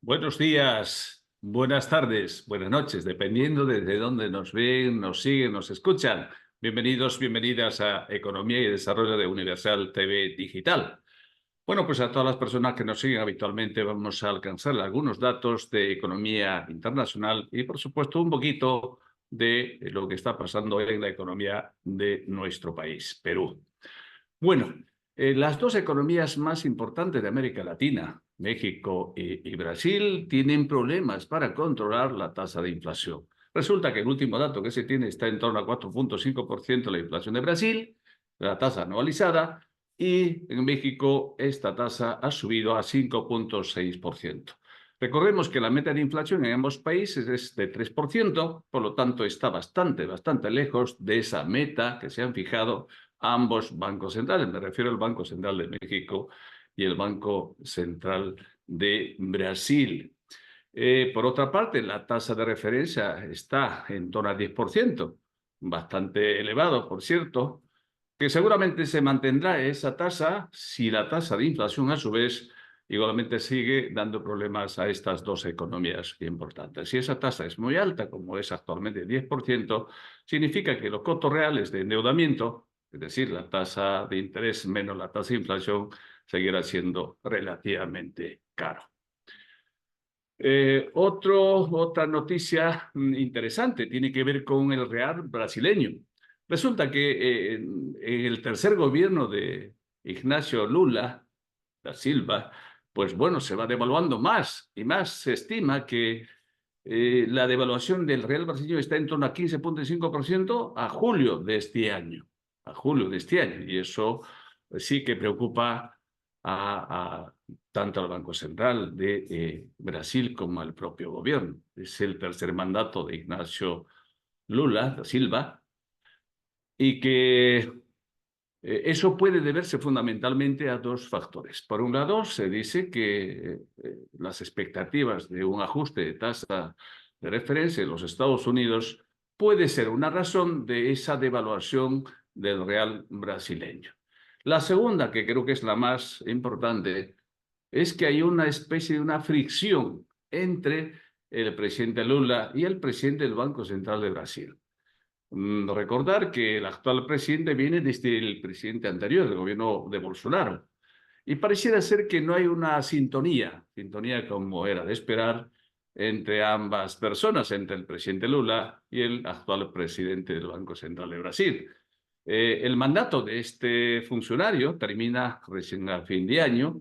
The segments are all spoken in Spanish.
Buenos días, buenas tardes, buenas noches, dependiendo desde dónde nos ven, nos siguen, nos escuchan. Bienvenidos, bienvenidas a Economía y Desarrollo de Universal TV Digital. Bueno, pues a todas las personas que nos siguen habitualmente vamos a alcanzar algunos datos de economía internacional y, por supuesto, un poquito de lo que está pasando en la economía de nuestro país, Perú. Bueno, las dos economías más importantes de América Latina, México y Brasil, tienen problemas para controlar la tasa de inflación. Resulta que el último dato que se tiene está en torno a 4,5% la inflación de Brasil, la tasa anualizada, y en México esta tasa ha subido a 5,6%. Recordemos que la meta de inflación en ambos países es de 3%, por lo tanto está bastante lejos de esa meta que se han fijado ambos bancos centrales. Me refiero al Banco Central de México y el Banco Central de Brasil. Por otra parte, la tasa de referencia está en torno a 10%, bastante elevado, por cierto, que seguramente se mantendrá esa tasa si la tasa de inflación, a su vez, igualmente sigue dando problemas a estas dos economías importantes. Si esa tasa es muy alta, como es actualmente 10%, significa que los costos reales de endeudamiento, es decir, la tasa de interés menos la tasa de inflación, seguirá siendo relativamente caro. Otra noticia interesante tiene que ver con el real brasileño. Resulta que en el tercer gobierno de Ignacio Lula da Silva, pues bueno, se va devaluando más y más. Se estima que la devaluación del real brasileño está en torno a 15,5% a julio de este año. A julio de este año. Y eso sí que preocupa a tanto al Banco Central de Brasil como al propio gobierno. Es el tercer mandato de Ignacio Lula da Silva y que eso puede deberse fundamentalmente a dos factores. Por un lado, se dice que las expectativas de un ajuste de tasa de referencia en los Estados Unidos puede ser una razón de esa devaluación del real brasileño. La segunda, que creo que es la más importante, es que hay una especie de una fricción entre el presidente Lula y el presidente del Banco Central de Brasil. Recordar que el actual presidente viene desde el presidente anterior, del gobierno de Bolsonaro, y pareciera ser que no hay una sintonía como era de esperar, entre ambas personas, entre el presidente Lula y el actual presidente del Banco Central de Brasil. El mandato de este funcionario termina recién a fin de año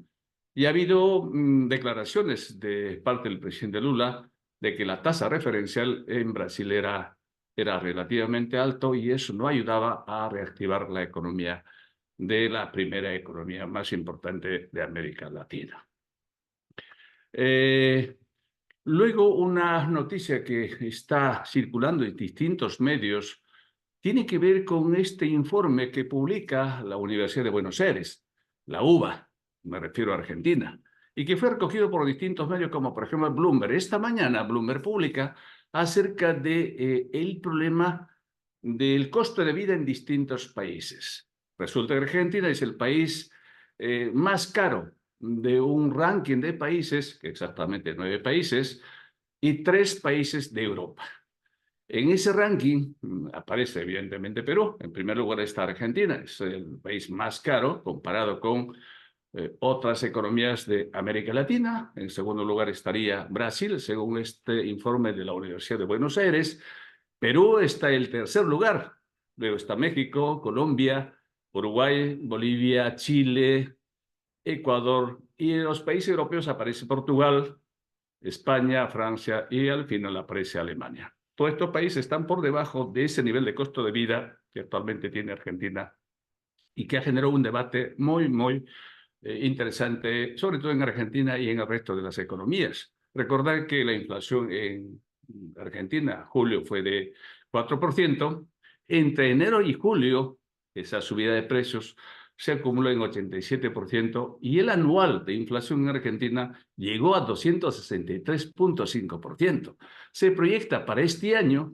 y ha habido declaraciones de parte del presidente Lula de que la tasa referencial en Brasil era relativamente alto y eso no ayudaba a reactivar la economía de la primera economía más importante de América Latina. Luego, una noticia que está circulando en distintos medios tiene que ver con este informe que publica la Universidad de Buenos Aires, la UBA, me refiero a Argentina, y que fue recogido por distintos medios como por ejemplo Bloomberg. Esta mañana Bloomberg publica acerca de el problema del costo de vida en distintos países. Resulta que Argentina es el país más caro de un ranking de países, que exactamente 9 países, y 3 países de Europa. En ese ranking aparece evidentemente Perú. En primer lugar está Argentina, es el país más caro comparado con otras economías de América Latina. En segundo lugar estaría Brasil, según este informe de la Universidad de Buenos Aires. Perú está en el tercer lugar. Luego está México, Colombia, Uruguay, Bolivia, Chile, Ecuador. Y en los países europeos aparece Portugal, España, Francia y al final aparece Alemania. Todos estos países están por debajo de ese nivel de costo de vida que actualmente tiene Argentina y que ha generado un debate muy interesante, sobre todo en Argentina y en el resto de las economías. Recordar que la inflación en Argentina, julio, fue de 4%. Entre enero y julio, esa subida de precios se acumuló en 87% y el anual de inflación en Argentina llegó a 263,5%. Se proyecta para este año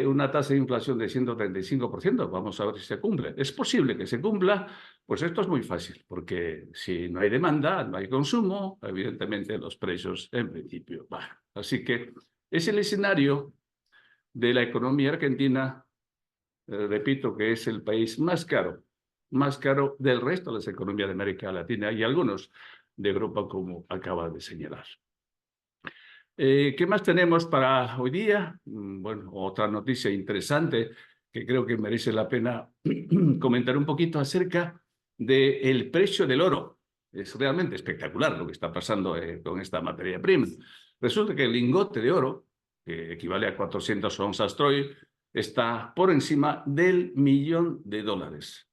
una tasa de inflación de 135%. Vamos a ver si se cumple. Es posible que se cumpla. Pues esto es muy fácil, porque si no hay demanda, no hay consumo, evidentemente los precios en principio bajan. Así que es el escenario de la economía argentina. Repito que es el país más caro del resto de las economías de América Latina y algunos de Europa, como acaba de señalar. ¿Qué más tenemos para hoy día? Bueno, otra noticia interesante que creo que merece la pena comentar un poquito acerca del precio del oro. Es realmente espectacular lo que está pasando con esta materia prima. Resulta que el lingote de oro, que equivale a 400 onzas Troy, está por encima del $1.000.000.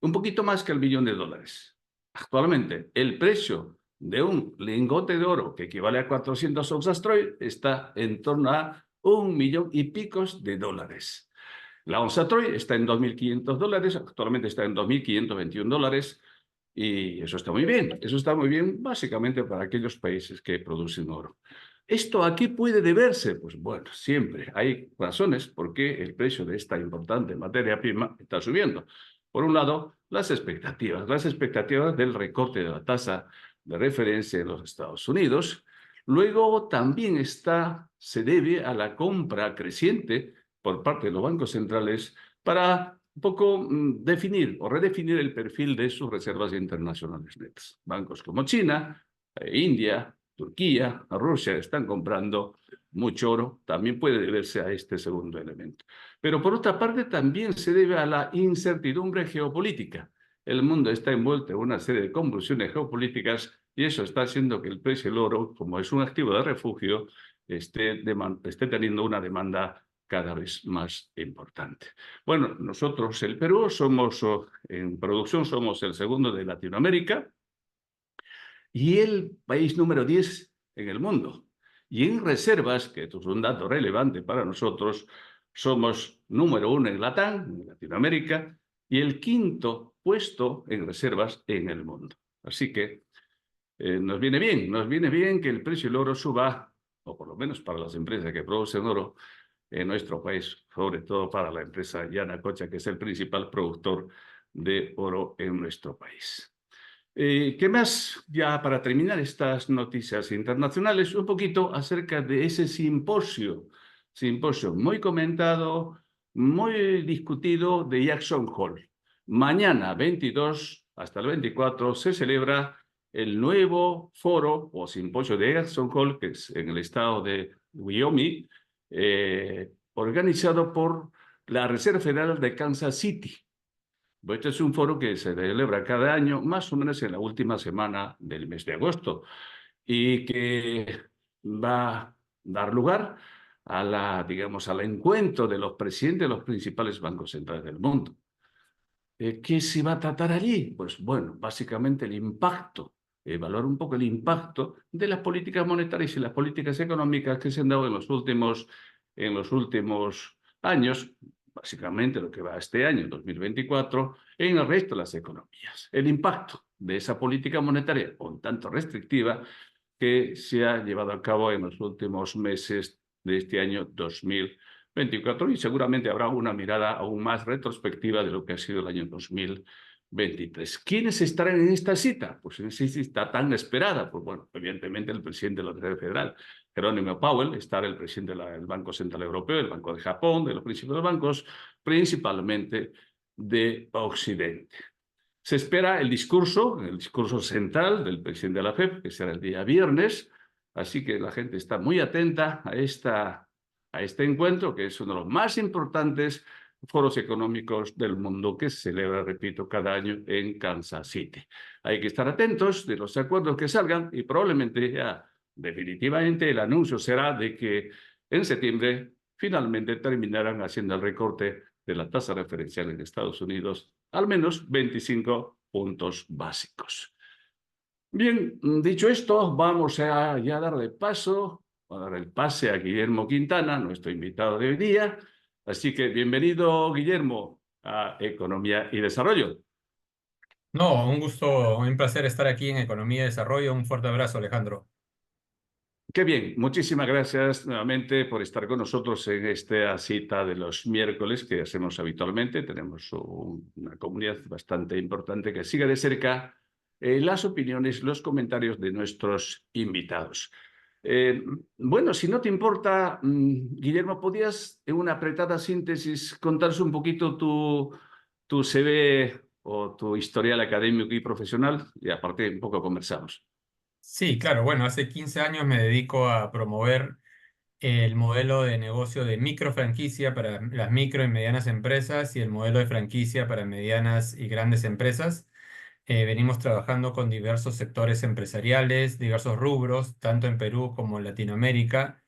Un poquito más que el $1.000.000. Actualmente, el precio de un lingote de oro que equivale a 400 onzas Troy está en torno a $1.000.000. La onza Troy está en $2.500, actualmente está en $2.521, y eso está muy bien. Eso está muy bien básicamente para aquellos países que producen oro. ¿Esto a qué puede deberse? Pues bueno, siempre hay razones por qué el precio de esta importante materia prima está subiendo. Por un lado, las expectativas del recorte de la tasa de referencia en los Estados Unidos. Luego también se debe a la compra creciente por parte de los bancos centrales para un poco definir o redefinir el perfil de sus reservas internacionales netas. Bancos como China, India, Turquía, Rusia están comprando mucho oro. También puede deberse a este segundo elemento. Pero por otra parte también se debe a la incertidumbre geopolítica. El mundo está envuelto en una serie de convulsiones geopolíticas y eso está haciendo que el precio del oro, como es un activo de refugio, esté teniendo una demanda cada vez más importante. Bueno, nosotros, el Perú, en producción somos el segundo de Latinoamérica y el país número 10 en el mundo. Y en reservas, que esto es un dato relevante para nosotros, somos número 1 en Latam, en Latinoamérica, y el quinto puesto en reservas en el mundo. Así que nos viene bien que el precio del oro suba, o por lo menos para las empresas que producen oro en nuestro país, sobre todo para la empresa Yanacocha, que es el principal productor de oro en nuestro país. ¿Qué más? Ya para terminar estas noticias internacionales, un poquito acerca de ese simposio muy comentado, muy discutido de Jackson Hole. Mañana, 22 hasta el 24, se celebra el nuevo foro o simposio de Jackson Hole, que es en el estado de Wyoming, organizado por la Reserva Federal de Kansas City. Este es un foro que se celebra cada año, más o menos en la última semana del mes de agosto, y que va a dar lugar digamos, al encuentro de los presidentes de los principales bancos centrales del mundo. ¿Qué se va a tratar allí? Pues bueno, básicamente el impacto, evaluar un poco el impacto de las políticas monetarias y las políticas económicas que se han dado en los últimos años, básicamente lo que va este año, 2024, en el resto de las economías. El impacto de esa política monetaria, un tanto restrictiva, que se ha llevado a cabo en los últimos meses de este año 2024, y seguramente habrá una mirada aún más retrospectiva de lo que ha sido el año 2023. ¿Quiénes estarán en esta cita? Pues en esta cita tan esperada, pues bueno, evidentemente el presidente de la Reserva Federal, Jerónimo Powell, estará el presidente del Banco Central Europeo, el Banco de Japón, de los principales bancos, principalmente de Occidente. Se espera el discurso central del presidente de la FED, que será el día viernes, así que la gente está muy atenta a este encuentro, que es uno de los más importantes foros económicos del mundo, que se celebra, repito, cada año en Kansas City. Hay que estar atentos de los acuerdos que salgan y probablemente ya definitivamente el anuncio será de que en septiembre finalmente terminarán haciendo el recorte de la tasa referencial en Estados Unidos, al menos 25 puntos básicos. Bien, dicho esto, vamos a ya darle paso, a dar el pase a Guillermo Quintana, nuestro invitado de hoy día. Así que bienvenido, Guillermo, a Economía y Desarrollo. No, un gusto, un placer estar aquí en Economía y Desarrollo. Un fuerte abrazo, Alejandro. Qué bien, muchísimas gracias nuevamente por estar con nosotros en esta cita de los miércoles que hacemos habitualmente. Tenemos una comunidad bastante importante que sigue de cerca las opiniones, los comentarios de nuestros invitados. Eh, bueno, si no te importa, Guillermo, ¿podrías en una apretada síntesis contarnos un poquito tu CV o tu historial académico y profesional? Y aparte un poco conversamos. Sí, claro. Bueno, hace 15 años me dedico a promover el modelo de negocio de micro franquicia para las micro y medianas empresas y el modelo de franquicia para medianas y grandes empresas. Venimos trabajando con diversos sectores empresariales, diversos rubros, tanto en Perú como en Latinoamérica.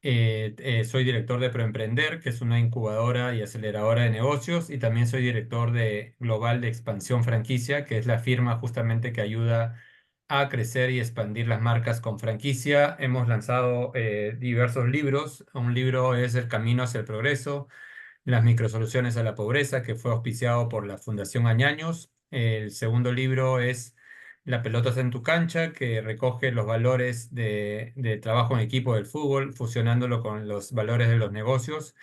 Soy director de Proemprender, que es una incubadora y aceleradora de negocios, y también soy director de Global de Expansión Franquicia, que es la firma justamente que ayuda a crecer y expandir las marcas con franquicia. Hemos lanzado diversos libros. Un libro es El Camino hacia el Progreso, las microsoluciones a la pobreza, que fue auspiciado por la Fundación Añaños. El segundo libro es La pelota está en tu cancha, que recoge los valores de trabajo en equipo del fútbol, fusionándolo con los valores de los negocios.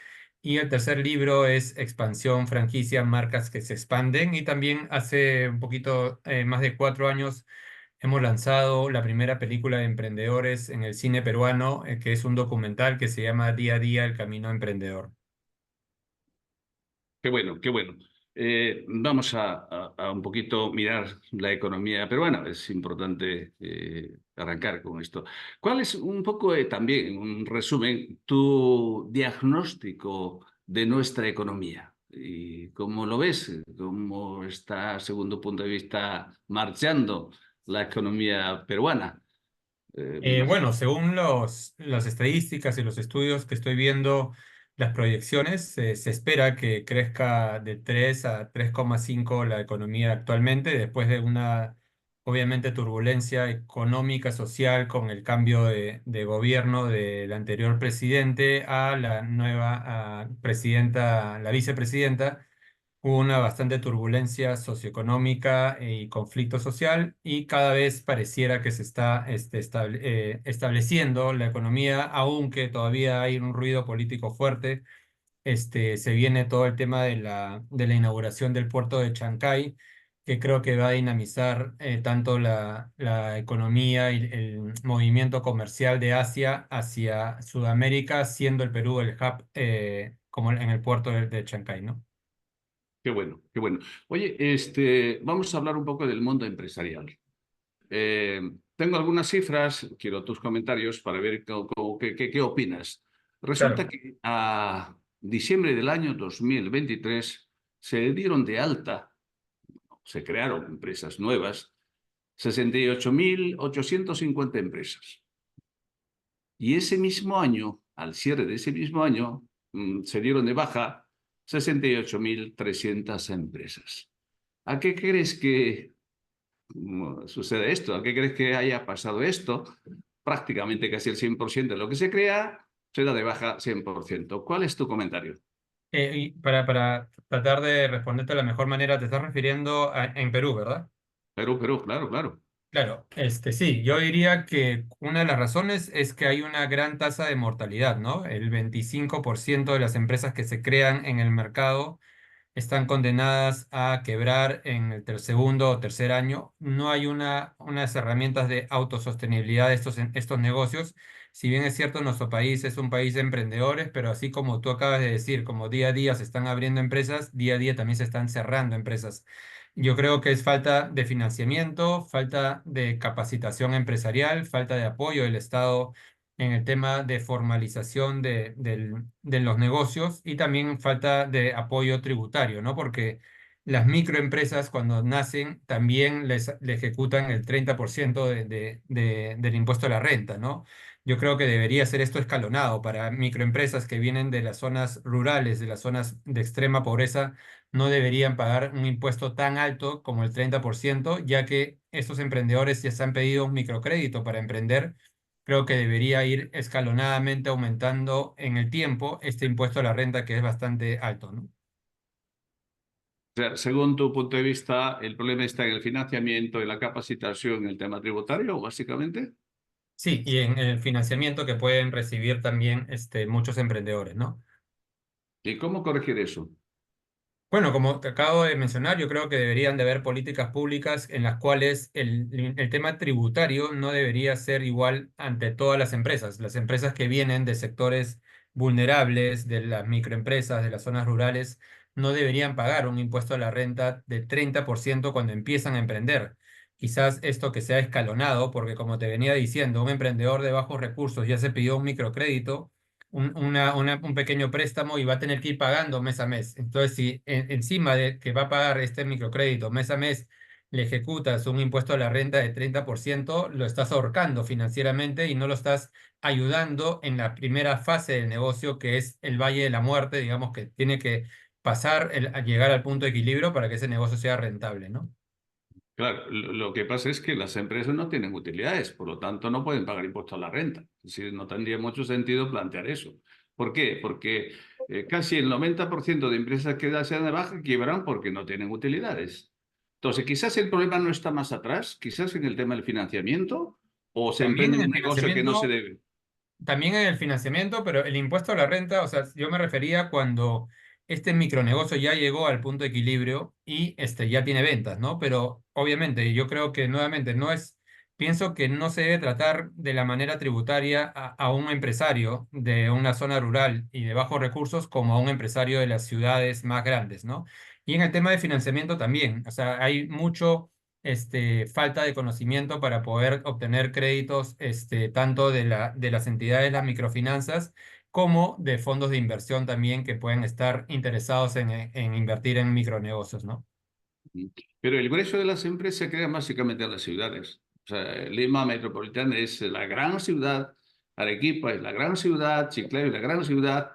Y el tercer libro es Expansión, franquicia, marcas que se expanden. Y también hace un poquito, más de 4 años, hemos lanzado la primera película de emprendedores en el cine peruano, que es un documental que se llama Día a Día, el camino emprendedor. Qué bueno, qué bueno. Vamos a un poquito mirar la economía peruana. Es importante arrancar con esto. ¿Cuál es un poco también, un resumen, tu diagnóstico de nuestra economía? ¿Y cómo lo ves? ¿Cómo está, según tu punto de vista, marchando la economía peruana? Me imagino. Bueno, según las estadísticas y los estudios que estoy viendo, las proyecciones, se espera que crezca de 3 a 3,5 la economía actualmente, después de una, obviamente, turbulencia económica, social, con el cambio de gobierno del anterior presidente a la nueva presidenta, la vicepresidenta. Hubo una bastante turbulencia socioeconómica y conflicto social, y cada vez pareciera que se está estableciendo la economía, aunque todavía hay un ruido político fuerte. Se viene todo el tema de la inauguración del puerto de Chancay, que creo que va a dinamizar tanto la economía y el movimiento comercial de Asia hacia Sudamérica, siendo el Perú el hub, como en el puerto de Chancay, ¿no? Qué bueno, qué bueno. Oye, vamos a hablar un poco del mundo empresarial. Eh, Tengo algunas cifras, quiero tus comentarios para ver qué opinas. Resulta Claro. que a diciembre del año 2023 se dieron de alta, se crearon empresas nuevas, 68.850 empresas. Y ese mismo año, al cierre de ese mismo año, se dieron de baja 68.300 empresas. ¿A qué crees que sucede esto? ¿A qué crees que haya pasado esto? Prácticamente casi el 100% de lo que se crea se da de baja 100%. ¿Cuál es tu comentario? Y para tratar de responderte de la mejor manera, te estás refiriendo en Perú, ¿verdad? Perú, Perú, claro, claro. Claro, sí, yo diría que una de las razones es que hay una gran tasa de mortalidad, ¿no? El 25% de las empresas que se crean en el mercado están condenadas a quebrar en el segundo o tercer año. No hay unas herramientas de autosostenibilidad de estos negocios. Si bien es cierto, nuestro país es un país de emprendedores, pero así como tú acabas de decir, como día a día se están abriendo empresas, día a día también se están cerrando empresas. Yo creo que es falta de financiamiento, falta de capacitación empresarial, falta de apoyo del Estado en el tema de formalización de los negocios, y también falta de apoyo tributario, ¿no? Porque las microempresas cuando nacen también le ejecutan el 30% del impuesto a la renta, ¿no? Yo creo que debería ser esto escalonado para microempresas que vienen de las zonas rurales, de las zonas de extrema pobreza. No deberían pagar un impuesto tan alto como el 30%, ya que estos emprendedores ya se han pedido un microcrédito para emprender. Creo que debería ir escalonadamente aumentando en el tiempo este impuesto a la renta, que es bastante alto, ¿no? O sea, según tu punto de vista, el problema está en el financiamiento, en la capacitación, en el tema tributario, básicamente. Sí, y en el financiamiento que pueden recibir también muchos emprendedores, ¿no? ¿Y cómo corregir eso? Bueno, como te acabo de mencionar, yo creo que deberían de haber políticas públicas en las cuales el tema tributario no debería ser igual ante todas las empresas. Las empresas que vienen de sectores vulnerables, de las microempresas, de las zonas rurales, no deberían pagar un impuesto a la renta de 30% cuando empiezan a emprender. Quizás esto que sea escalonado, porque como te venía diciendo, un emprendedor de bajos recursos ya se pidió un microcrédito un pequeño préstamo y va a tener que ir pagando mes a mes. Entonces, si encima de que va a pagar este microcrédito mes a mes, le ejecutas un impuesto a la renta de 30%, lo estás ahorcando financieramente y no lo estás ayudando en la primera fase del negocio, que es el valle de la muerte, digamos que tiene que pasar a llegar al punto de equilibrio para que ese negocio sea rentable, ¿no? Claro, lo que pasa es que las empresas no tienen utilidades, por lo tanto no pueden pagar impuestos a la renta. Es decir, no tendría mucho sentido plantear eso. ¿Por qué? Porque casi el 90% de empresas que se dan de baja quiebran porque no tienen utilidades. Entonces, quizás el problema no está más atrás, quizás en el tema del financiamiento, o se También emprende en un el negocio que no se financiamiento. debe. También en el financiamiento, pero el impuesto a la renta, o sea, yo me refería cuando este micronegocio ya llegó al punto de equilibrio y ya tiene ventas, ¿no? Pero obviamente yo creo que nuevamente pienso que no se debe tratar de la manera tributaria a un empresario de una zona rural y de bajos recursos como a un empresario de las ciudades más grandes, ¿no? Y en el tema de financiamiento también, o sea, hay mucho falta de conocimiento para poder obtener créditos tanto de las entidades, las microfinanzas, como de fondos de inversión también que pueden estar interesados en invertir en micronegocios, ¿no? Pero el grueso de las empresas se crean básicamente en las ciudades. O sea, Lima Metropolitana es la gran ciudad, Arequipa es la gran ciudad, Chiclayo es la gran ciudad,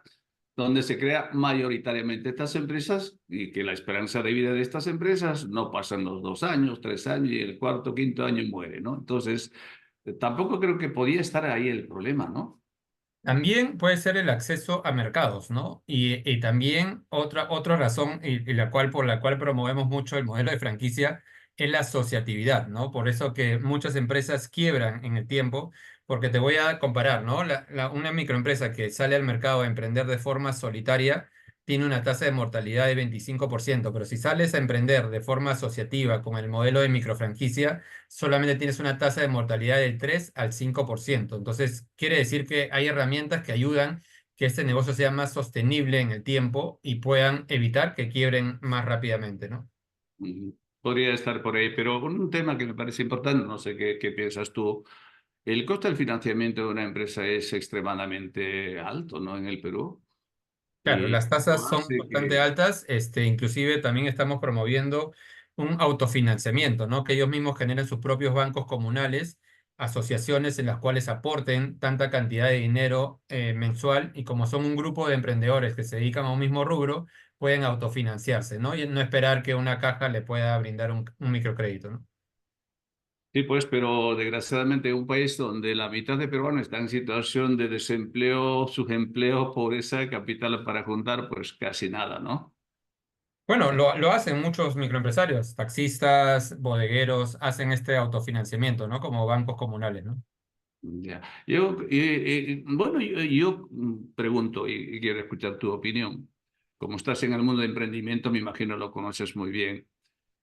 donde se crea mayoritariamente estas empresas y que la esperanza de vida de estas empresas no pasan los 2 años, 3 años y el cuarto, quinto año muere, ¿no? Entonces, tampoco creo que podía estar ahí el problema, ¿no? También puede ser el acceso a mercados, ¿no? Y también otra razón y por la cual promovemos mucho el modelo de franquicia es la asociatividad, ¿no? Por eso que muchas empresas quiebran en el tiempo, porque te voy a comparar, ¿no? Una microempresa que sale al mercado a emprender de forma solitaria tiene una tasa de mortalidad de 25%, pero si sales a emprender de forma asociativa con el modelo de microfranquicia, solamente tienes una tasa de mortalidad del 3 al 5%. Entonces, quiere decir que hay herramientas que ayudan que este negocio sea más sostenible en el tiempo y puedan evitar que quiebren más rápidamente, ¿no? Podría estar por ahí, pero un tema que me parece importante, no sé qué piensas tú. El coste del financiamiento de una empresa es extremadamente alto, ¿no? En el Perú. Claro, Y las tasas esto son hace bastante que... altas, inclusive también estamos promoviendo un autofinanciamiento, ¿no? Que ellos mismos generen sus propios bancos comunales, asociaciones en las cuales aporten tanta cantidad de dinero mensual y como son un grupo de emprendedores que se dedican a un mismo rubro, pueden autofinanciarse, ¿no? Y no esperar que una caja le pueda brindar un microcrédito, ¿no? Sí, pues, pero desgraciadamente un país donde la mitad de peruanos están en situación de desempleo, subempleo, pobreza, capital para juntar, pues casi nada, ¿no? Bueno, lo hacen muchos microempresarios, taxistas, bodegueros, hacen este autofinanciamiento, ¿no? Como bancos comunales, ¿no? Ya. Bueno, yo pregunto y quiero escuchar tu opinión. Como estás en el mundo de emprendimiento, me imagino lo conoces muy bien.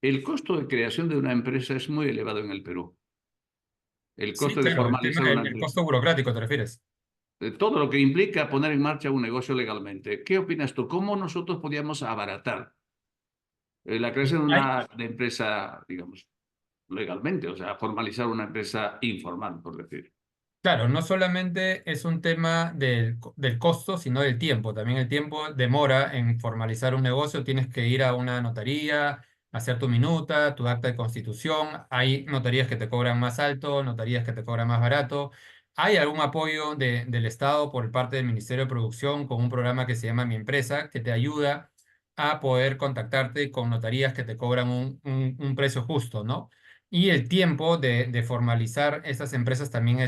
El costo de creación de una empresa es muy elevado en el Perú. El Sí, costo de claro, formalizar una el empresa. costo burocrático, ¿te refieres? Todo lo que implica poner en marcha un negocio legalmente. ¿Qué opinas tú? ¿Cómo nosotros podríamos abaratar la creación de Hay, una empresa, digamos, legalmente? O sea, formalizar una empresa informal, por decir. claro, no solamente es un tema del costo, sino del tiempo. También el tiempo demora en formalizar un negocio. Tienes que ir a una notaría, hacer tu minuta, tu acta de constitución. Hay notarías que te cobran más alto, notarías que te cobran más barato. Hay algún apoyo del Estado por parte del Ministerio de Producción con un programa que se llama Mi Empresa, que te ayuda a poder contactarte con notarías que te cobran un precio justo, ¿no? Y el tiempo de formalizar estas empresas también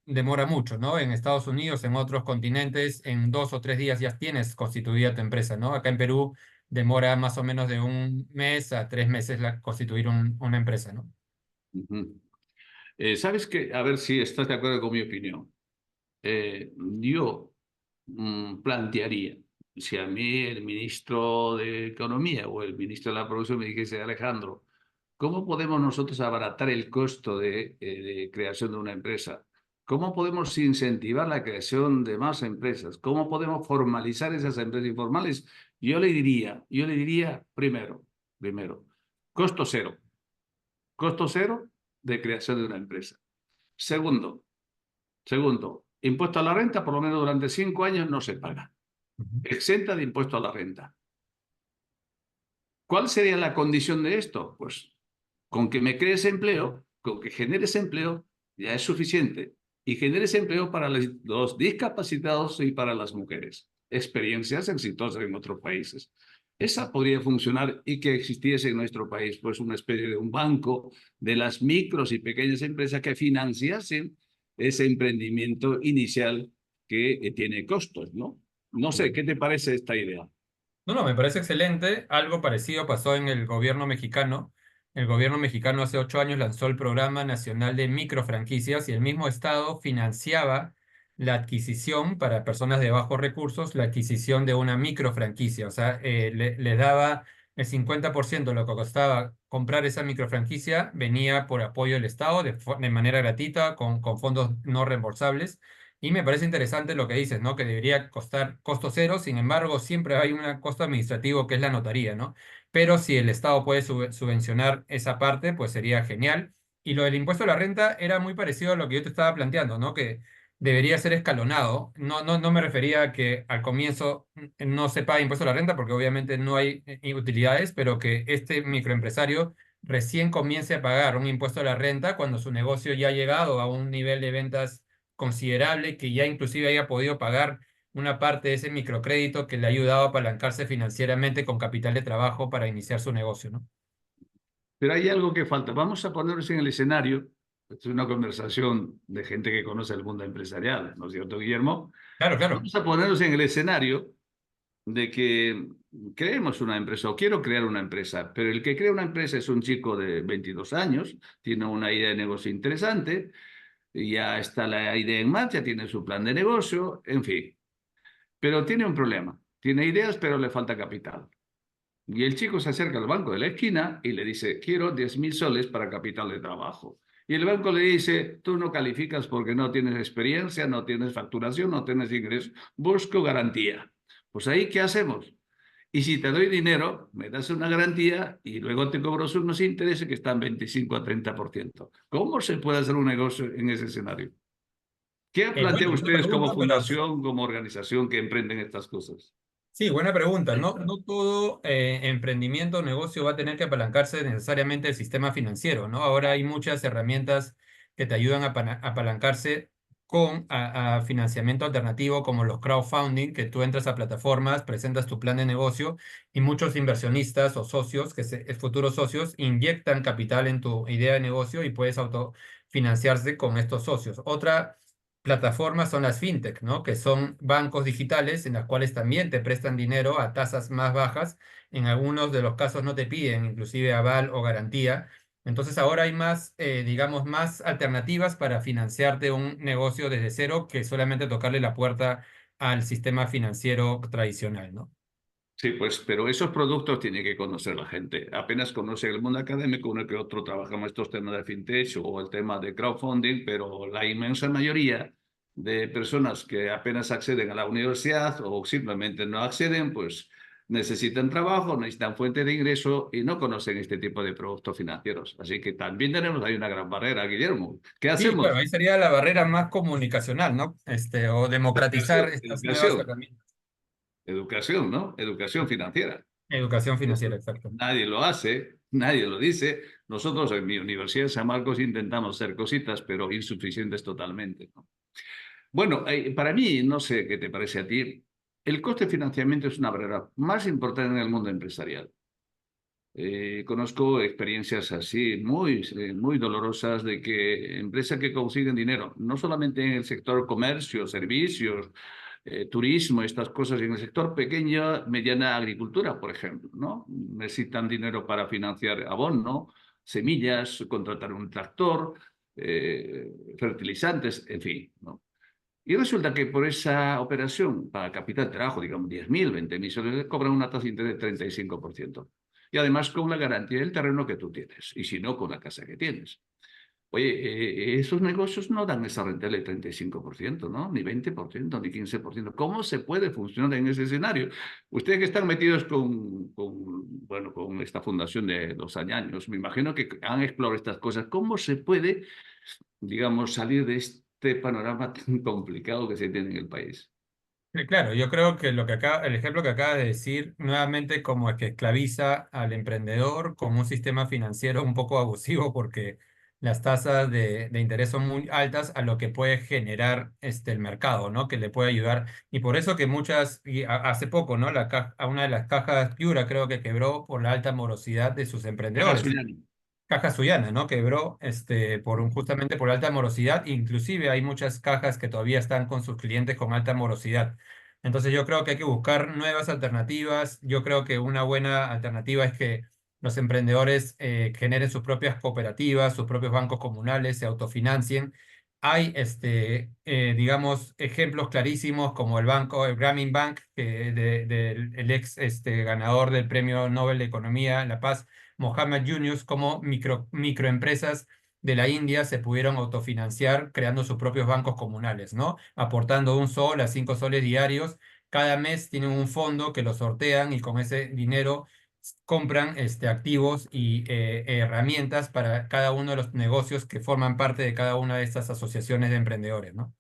demora mucho, ¿no? En Estados Unidos, en otros continentes, en 2 o 3 días ya tienes constituida tu empresa, ¿no? Acá en Perú demora más o menos de 1 mes a 3 meses constituir una empresa, ¿no? Ujú. ¿Sabes qué? A ver si estás de acuerdo con mi opinión. Yo plantearía, si a mí el ministro de Economía o el ministro de la Producción me dijese, Alejandro, ¿cómo podemos nosotros abaratar el costo de creación de una empresa? ¿Cómo podemos incentivar la creación de más empresas? ¿Cómo podemos formalizar esas empresas informales? Yo le diría primero, costo cero, costo cero de creación de una empresa. Segundo, impuesto a la renta, por lo menos durante 5 años no se paga. Ujú. Exenta de impuesto a la renta. ¿Cuál sería la condición de esto? Pues con que me crees empleo, con que generes empleo, ya es suficiente. Y generes empleo para los discapacitados y para las mujeres. Experiencias exitosas en otros países. Esa podría funcionar y que existiese en nuestro país, pues una especie de un banco de las micros y pequeñas empresas que financiasen ese emprendimiento inicial que tiene costos, ¿no? No sé, ¿qué te parece esta idea? No, no, me parece excelente. Algo parecido pasó en el gobierno mexicano. El gobierno mexicano hace 8 años lanzó el Programa Nacional de Microfranquicias y el mismo Estado financiaba la adquisición para personas de bajos recursos, la adquisición de una microfranquicia. O sea, les daba el 50% de lo que costaba comprar esa microfranquicia, venía por apoyo del Estado de manera gratuita, con fondos no reembolsables. Y me parece interesante lo que dices, ¿no? Que debería costar costo cero, sin embargo, siempre hay un costo administrativo que es la notaría, ¿no? Pero si el Estado puede subvencionar esa parte, pues sería genial. Y lo del impuesto a la renta era muy parecido a lo que yo te estaba planteando, ¿no? Que debería ser escalonado. No me refería a que al comienzo no se pague impuesto a la renta, porque obviamente no hay utilidades, pero que este microempresario recién comience a pagar un impuesto a la renta cuando su negocio ya ha llegado a un nivel de ventas considerable, que ya inclusive haya podido pagar una parte de ese microcrédito que le ha ayudado a apalancarse financieramente con capital de trabajo para iniciar su negocio, ¿no? Pero hay algo que falta. Vamos a ponernos en el escenario. Esto es una conversación de gente que conoce el mundo empresarial, ¿no es cierto, Guillermo? Claro, claro. Vamos a ponernos en el escenario de que creemos una empresa o quiero crear una empresa, pero el que crea una empresa es un chico de 22 años, tiene una idea de negocio interesante, ya está la idea en marcha, tiene su plan de negocio, en fin, pero tiene un problema. Tiene ideas, pero le falta capital. Y el chico se acerca al banco de la esquina y le dice, quiero 10.000 soles para capital de trabajo. Y el banco le dice, tú no calificas porque no tienes experiencia, no tienes facturación, no tienes ingresos, busco garantía. Pues ahí, ¿qué hacemos? Y si te doy dinero, me das una garantía y luego te cobro unos intereses que están 25 a 30%. ¿Cómo se puede hacer un negocio en ese escenario? ¿Qué plantean Bueno, buena ustedes como pregunta, pero fundación, como organización que emprenden estas cosas? sí, buena pregunta. No todo emprendimiento o negocio va a tener que apalancarse necesariamente del sistema financiero, ¿no? Ahora hay muchas herramientas que te ayudan a apalancarse con a financiamiento alternativo como los crowdfunding, que tú entras a plataformas, presentas tu plan de negocio y muchos inversionistas o socios, futuros socios, inyectan capital en tu idea de negocio y puedes autofinanciarse con estos socios. Otra plataformas son las fintech, ¿no? Que son bancos digitales en las cuales también te prestan dinero a tasas más bajas. En algunos de los casos no te piden inclusive aval o garantía. Entonces ahora hay más, digamos, más alternativas para financiarte un negocio desde cero que solamente tocarle la puerta al sistema financiero tradicional, ¿no? Sí, pues, pero esos productos tiene que conocer la gente. Apenas conoce el mundo académico, uno que otro trabajamos estos temas de fintech o el tema de crowdfunding, pero la inmensa mayoría de personas que apenas acceden a la universidad o simplemente no acceden, pues necesitan trabajo, necesitan fuente de ingreso y no conocen este tipo de productos financieros. Así que también tenemos ahí una gran barrera, Guillermo. ¿Qué Sí, hacemos? claro, ahí sería la barrera más comunicacional, ¿no? O democratizar Educación, estas nuevas educación, herramientas. educación, ¿no? Educación financiera. Educación Eso financiera, exacto. nadie lo hace, nadie lo dice. Nosotros en mi Universidad de San Marcos intentamos hacer cositas, pero insuficientes totalmente, ¿no? Bueno, para mí, no sé qué te parece a ti, el coste de financiamiento es una barrera más importante en el mundo empresarial. Conozco experiencias así muy dolorosas de que empresas que consiguen dinero, no solamente en el sector comercio, servicios, turismo, estas cosas, en el sector pequeña, mediana agricultura, por ejemplo, ¿no? Necesitan dinero para financiar abono, semillas, contratar un tractor, fertilizantes, en fin, ¿no? Y resulta que por esa operación, para capital de trabajo, digamos 10.000, 20.000 soles, cobran una tasa de interés del 35%. Y además con la garantía del terreno que tú tienes, y si no, con la casa que tienes. Oye, esos negocios no dan esa rentabilidad del 35%, ¿no? Ni 20%, ni 15%. ¿Cómo se puede funcionar en ese escenario? Ustedes que están metidos bueno, con esta fundación de los añaños, me imagino que han explorado estas cosas. ¿Cómo se puede, digamos, salir de este panorama tan complicado que se tiene en el país? Claro, yo creo que el ejemplo que acaba de decir, nuevamente como es que esclaviza al emprendedor con un sistema financiero un poco abusivo porque las tasas de interés son muy altas a lo que puede generar el mercado, ¿no? Que le puede ayudar. Y por eso que hace poco, ¿no? A una de las cajas Piura creo que quebró por la alta morosidad de sus Caja emprendedores. Suyana. Caja Suyana, ¿no? Quebró justamente por alta morosidad. Inclusive hay muchas cajas que todavía están con sus clientes con alta morosidad. Entonces yo creo que hay que buscar nuevas alternativas. Yo creo que una buena alternativa es que los emprendedores generen sus propias cooperativas, sus propios bancos comunales, se autofinancien. Hay, digamos, ejemplos clarísimos como el Grameen Bank, del el ex ganador del Premio Nobel de Economía, La Paz, Mohammed Yunus, como microempresas de la India se pudieron autofinanciar creando sus propios bancos comunales, ¿no? Aportando 1 sol a 5 soles diarios. Cada mes tienen un fondo que lo sortean y con ese dinero compran activos y herramientas para cada uno de los negocios que forman parte de cada una de estas asociaciones de emprendedores, ¿no?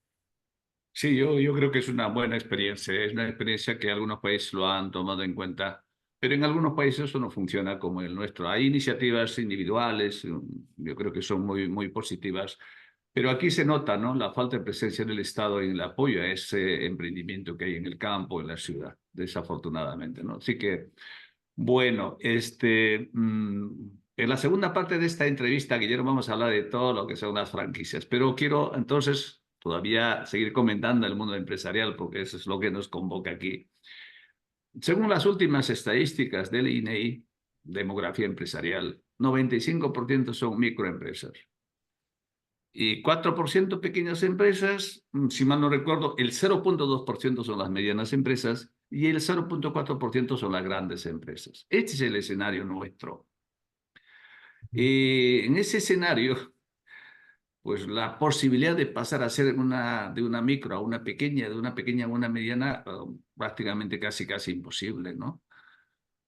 Sí, yo creo que es una buena experiencia. Es una experiencia que algunos países lo han tomado en cuenta, pero en algunos países eso no funciona como el nuestro. Hay iniciativas individuales, yo creo que son muy, muy positivas, pero aquí se nota, ¿no? La falta de presencia del Estado en el apoyo a ese emprendimiento que hay en el campo, en la ciudad, desafortunadamente, ¿no? Así que, bueno, en la segunda parte de esta entrevista, Guillermo, vamos a hablar de todo lo que son las franquicias, pero quiero entonces todavía seguir comentando el mundo empresarial porque eso es lo que nos convoca aquí. Según las últimas estadísticas del INEI, demografía empresarial, 95% son microempresas y 4% pequeñas empresas, si mal no recuerdo, el 0,2% son las medianas empresas y el 0,4% son las grandes empresas. Este es el escenario nuestro. En ese escenario, pues la posibilidad de pasar a ser de una micro a una pequeña, de una pequeña a una mediana, prácticamente casi imposible, ¿no?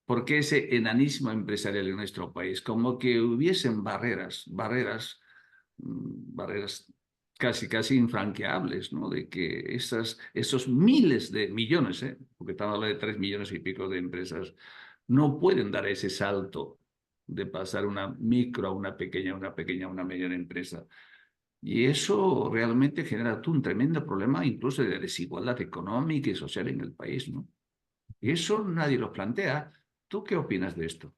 Porque ese enanismo empresarial en nuestro país, como que hubiesen barreras casi infranqueables, ¿no? De que esos miles de millones, ¿eh? Porque estamos hablando de 3 millones y pico de empresas, no pueden dar ese salto de pasar una micro a una pequeña a una mediana empresa. Y eso realmente genera un tremendo problema incluso de desigualdad económica y social en el país, ¿no? Y eso nadie lo plantea. ¿Tú qué opinas de esto?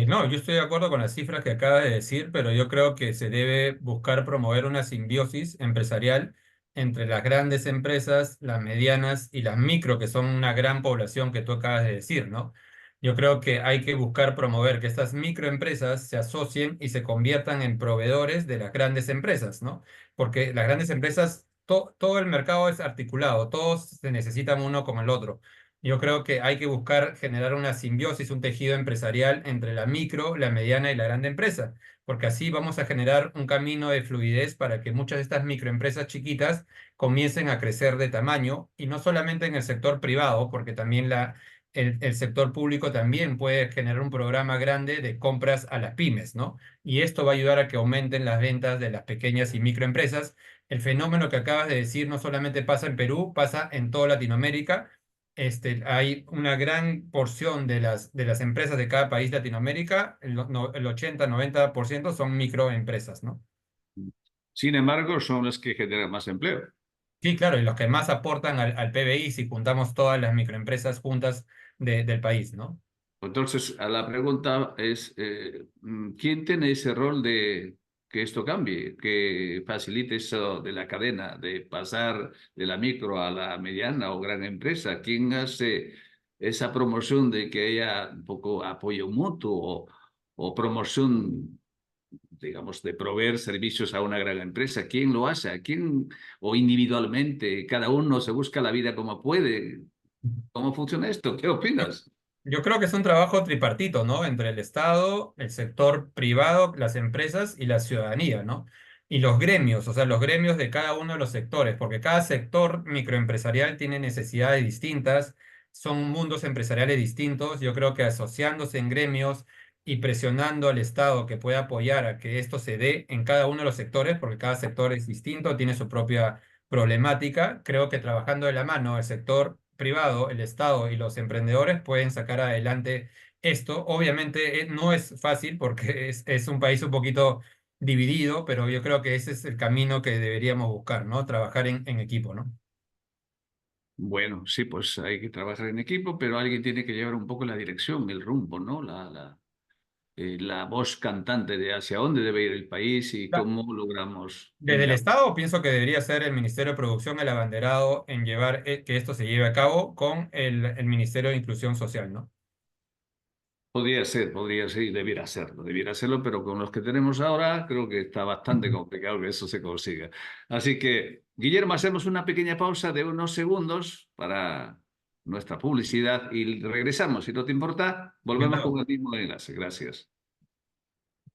No, yo estoy de acuerdo con las cifras que acaba de decir, pero yo creo que se debe buscar promover una simbiosis empresarial entre las grandes empresas, las medianas y las micro, que son una gran población que tú acabas de decir, ¿no? Yo creo que hay que buscar promover que estas microempresas se asocien y se conviertan en proveedores de las grandes empresas, ¿no? Porque las grandes empresas, todo el mercado es articulado, todos se necesitan uno con el otro. Yo creo que hay que buscar generar una simbiosis, un tejido empresarial entre la micro, la mediana y la grande empresa, porque así vamos a generar un camino de fluidez para que muchas de estas microempresas chiquitas comiencen a crecer de tamaño y no solamente en el sector privado, porque también el sector público también puede generar un programa grande de compras a las pymes, ¿no? Y esto va a ayudar a que aumenten las ventas de las pequeñas y microempresas. El fenómeno que acabas de decir no solamente pasa en Perú, pasa en toda Latinoamérica. Hay una gran porción de las empresas de cada país de Latinoamérica, el 80-90% son microempresas, ¿no? Sin embargo, son las que generan más empleo. Sí, claro, y los que más aportan al PBI si juntamos todas las microempresas juntas del país, ¿no? Entonces, a la pregunta es, ¿quién tiene ese rol de que esto cambie, que facilite eso de la cadena, de pasar de la micro a la mediana o gran empresa? ¿Quién hace esa promoción de que haya un poco apoyo mutuo o promoción digamos, de proveer servicios a una gran empresa. ¿Quién lo hace? ¿A quién? O individualmente, cada uno se busca la vida como puede. ¿Cómo funciona esto? ¿Qué Yo, opinas? yo creo que es un trabajo tripartito, ¿no? Entre el Estado, el sector privado, las empresas y la ciudadanía, ¿no? Y los gremios, o sea, los gremios de cada uno de los sectores, porque cada sector microempresarial tiene necesidades distintas, son mundos empresariales distintos. Yo creo que asociándose en gremios y presionando al Estado que pueda apoyar a que esto se dé en cada uno de los sectores, porque cada sector es distinto, tiene su propia problemática. Creo que trabajando de la mano el sector privado, el Estado y los emprendedores pueden sacar adelante esto. Obviamente no es fácil porque es un país un poquito dividido, pero yo creo que ese es el camino que deberíamos buscar, ¿no? Trabajar en equipo, ¿no? Bueno, sí, pues hay que trabajar en equipo, pero alguien tiene que llevar un poco la dirección, el rumbo, ¿no? La voz cantante de hacia dónde debe ir el país y Da- cómo logramos Desde el la. Estado pienso que debería ser el Ministerio de Producción el abanderado en llevar que esto se lleve a cabo con el Ministerio de Inclusión Social, ¿no? Podría ser y debiera hacerlo, pero con los que tenemos ahora creo que está bastante complicado que eso se consiga. Así que, Guillermo, hacemos una pequeña pausa de unos segundos para nuestra publicidad y regresamos. Si no te importa, volvemos con Encantado. el mismo enlace. Gracias.